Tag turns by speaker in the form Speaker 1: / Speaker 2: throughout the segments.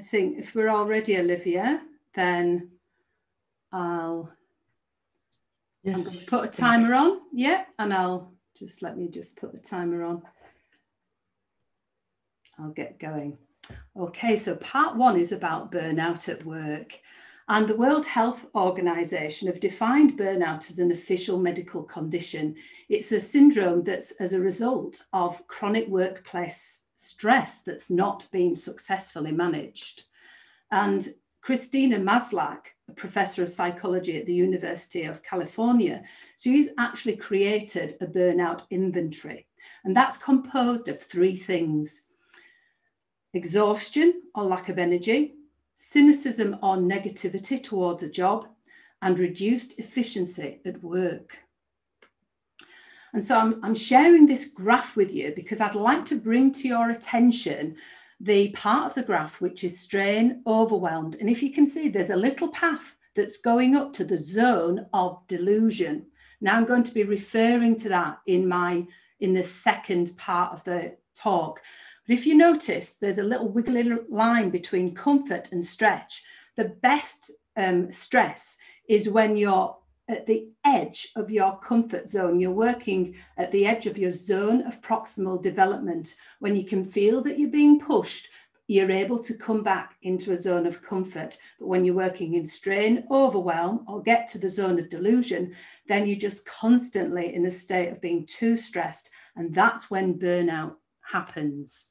Speaker 1: think if we're all ready, Olivia, then I'm going to put a timer on. Yeah, and let me just put the timer on. I'll get going. Okay, so part one is about burnout at work. And the World Health Organization have defined burnout as an official medical condition. It's a syndrome that's as a result of chronic workplace stress that's not been successfully managed. And Christina Maslach, a professor of psychology at the University of California, she's actually created a burnout inventory. And that's composed of three things: exhaustion or lack of energy, cynicism or negativity towards a job, and reduced efficiency at work. And so I'm sharing this graph with you because I'd like to bring to your attention the part of the graph which is strain, overwhelmed. And if you can see, there's a little path that's going up to the zone of delusion. Now I'm going to be referring to that in the second part of the talk. But if you notice, there's a little wiggly line between comfort and stretch. The best stress is when you're at the edge of your comfort zone. You're working at the edge of your zone of proximal development. When you can feel that you're being pushed, you're able to come back into a zone of comfort. But when you're working in strain, overwhelm, or get to the zone of delusion, then you're just constantly in a state of being too stressed. And that's when burnout happens.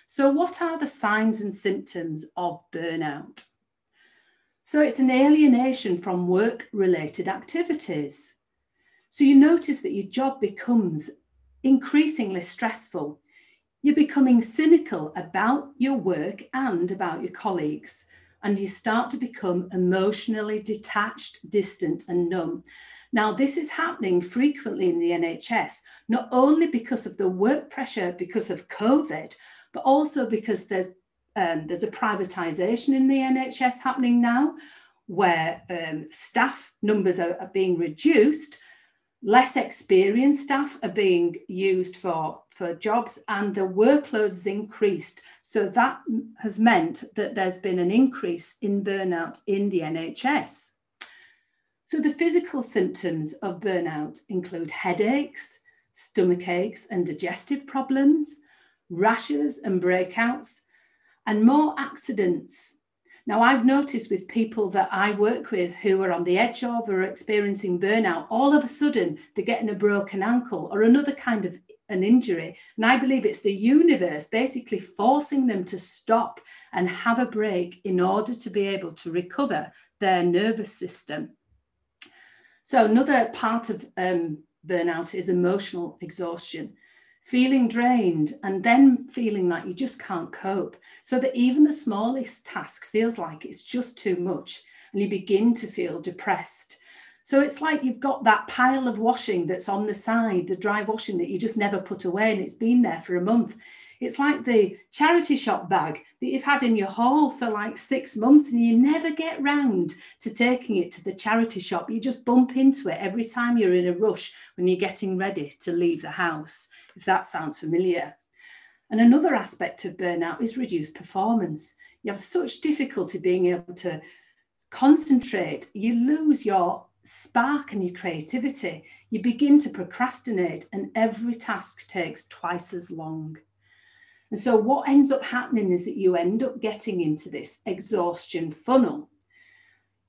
Speaker 1: So what are the signs and symptoms of burnout? So it's an alienation from work-related activities. So you notice that your job becomes increasingly stressful. You're becoming cynical about your work and about your colleagues, and you start to become emotionally detached, distant, and numb. Now, this is happening frequently in the NHS, not only because of the work pressure because of COVID, but also because there's a privatisation in the NHS happening now, where staff numbers are being reduced, less experienced staff are being used for jobs, and the workload has increased. So that has meant that there's been an increase in burnout in the NHS. So the physical symptoms of burnout include headaches, stomach aches and digestive problems, rashes and breakouts, and more accidents. Now, I've noticed with people that I work with who are on the edge of or experiencing burnout, all of a sudden they're getting a broken ankle or another kind of an injury. And I believe it's the universe basically forcing them to stop and have a break in order to be able to recover their nervous system. So another part of burnout is emotional exhaustion. Feeling drained and then feeling like you just can't cope, so that even the smallest task feels like it's just too much and you begin to feel depressed. So it's like you've got that pile of washing that's on the side, the dry washing that you just never put away, and it's been there for a month. It's like the charity shop bag that you've had in your haul for like 6 months and you never get round to taking it to the charity shop. You just bump into it every time you're in a rush when you're getting ready to leave the house, if that sounds familiar. And another aspect of burnout is reduced performance. You have such difficulty being able to concentrate. You lose your spark and your creativity. You begin to procrastinate and every task takes twice as long. And so what ends up happening is that you end up getting into this exhaustion funnel.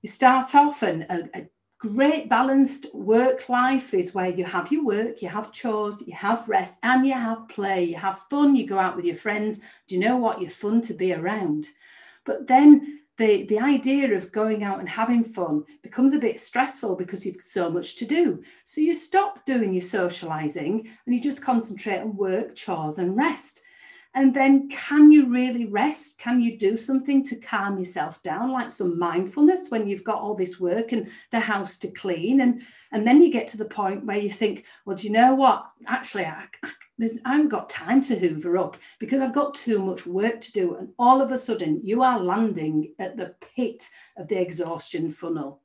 Speaker 1: You start off and a great balanced work life is where you have your work, you have chores, you have rest, and you have play, you have fun, you go out with your friends. Do you know what? You're fun to be around. But then the idea of going out and having fun becomes a bit stressful because you've so much to do. So you stop doing your socializing and you just concentrate on work, chores, and rest. And then can you really rest? Can you do something to calm yourself down, like some mindfulness when you've got all this work and the house to clean? And then you get to the point where you think, well, do you know what? Actually, I haven't got time to hoover up because I've got too much work to do. And all of a sudden you are landing at the pit of the exhaustion funnel.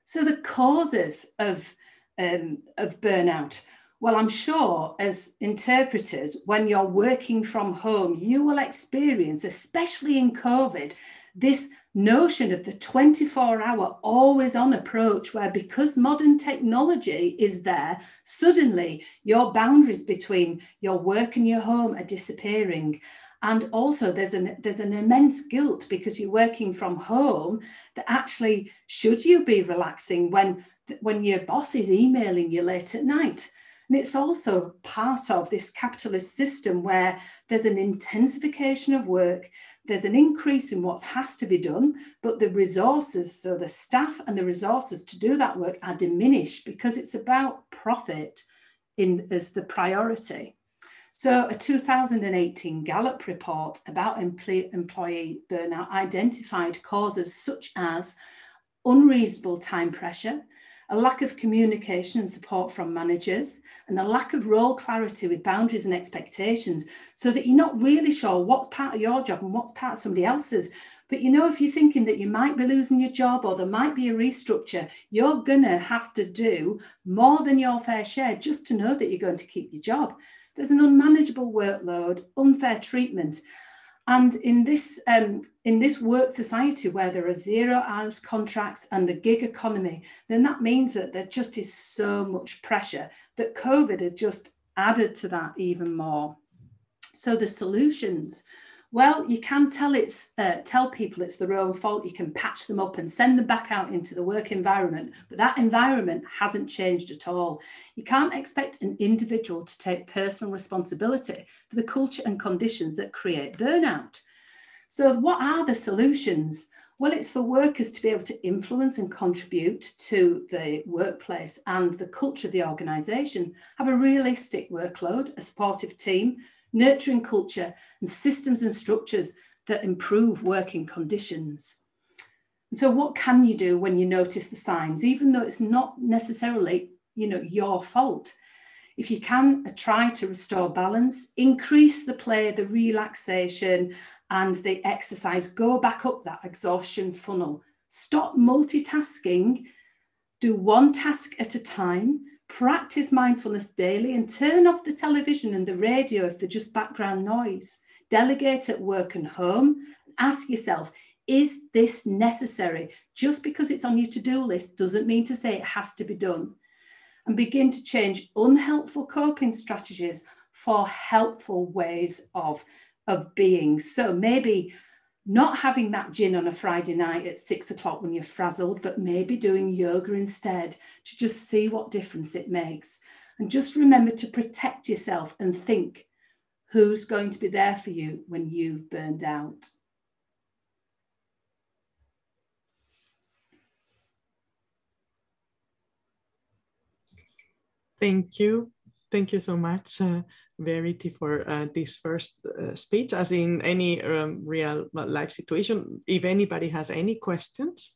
Speaker 1: So the causes of burnout. Well, I'm sure as interpreters, when you're working from home, you will experience, especially in COVID, this notion of the 24-hour always on approach, where because modern technology is there, suddenly your boundaries between your work and your home are disappearing. And also there's an immense guilt because you're working from home, that actually should you be relaxing when your boss is emailing you late at night? And it's also part of this capitalist system where there's an intensification of work, there's an increase in what has to be done, but the resources, so the staff and the resources to do that work are diminished because it's about profit as the priority. So a 2018 Gallup report about employee burnout identified causes such as unreasonable time pressure, a lack of communication and support from managers, and a lack of role clarity with boundaries and expectations, so that you're not really sure what's part of your job and what's part of somebody else's. But you know, if you're thinking that you might be losing your job or there might be a restructure, you're going to have to do more than your fair share just to know that you're going to keep your job. There's an unmanageable workload, unfair treatment. And in this work society where there are 0 hours contracts and the gig economy, then that means that there just is so much pressure that COVID has just added to that even more. So the solutions, well, you can tell people it's their own fault. You can patch them up and send them back out into the work environment, but that environment hasn't changed at all. You can't expect an individual to take personal responsibility for the culture and conditions that create burnout. So what are the solutions? Well, it's for workers to be able to influence and contribute to the workplace and the culture of the organisation, have a realistic workload, a supportive team, nurturing culture and systems and structures that improve working conditions. So what can you do when you notice the signs, even though it's not necessarily, your fault? If you can, try to restore balance, increase the play, the relaxation and the exercise, go back up that exhaustion funnel, stop multitasking, do one task at a time, practice mindfulness daily and turn off the television and the radio if they're just background noise. Delegate at work and home. Ask yourself, is this necessary? Just because it's on your to-do list doesn't mean to say it has to be done. And begin to change unhelpful coping strategies for helpful ways of being. So maybe not having that gin on a Friday night at 6 o'clock when you're frazzled, but maybe doing yoga instead to just see what difference it makes. And just remember to protect yourself and think, who's going to be there for you when you've burned out?
Speaker 2: Thank you. Thank you so much, Verity, for this first speech. As in any real life situation, if anybody has any questions,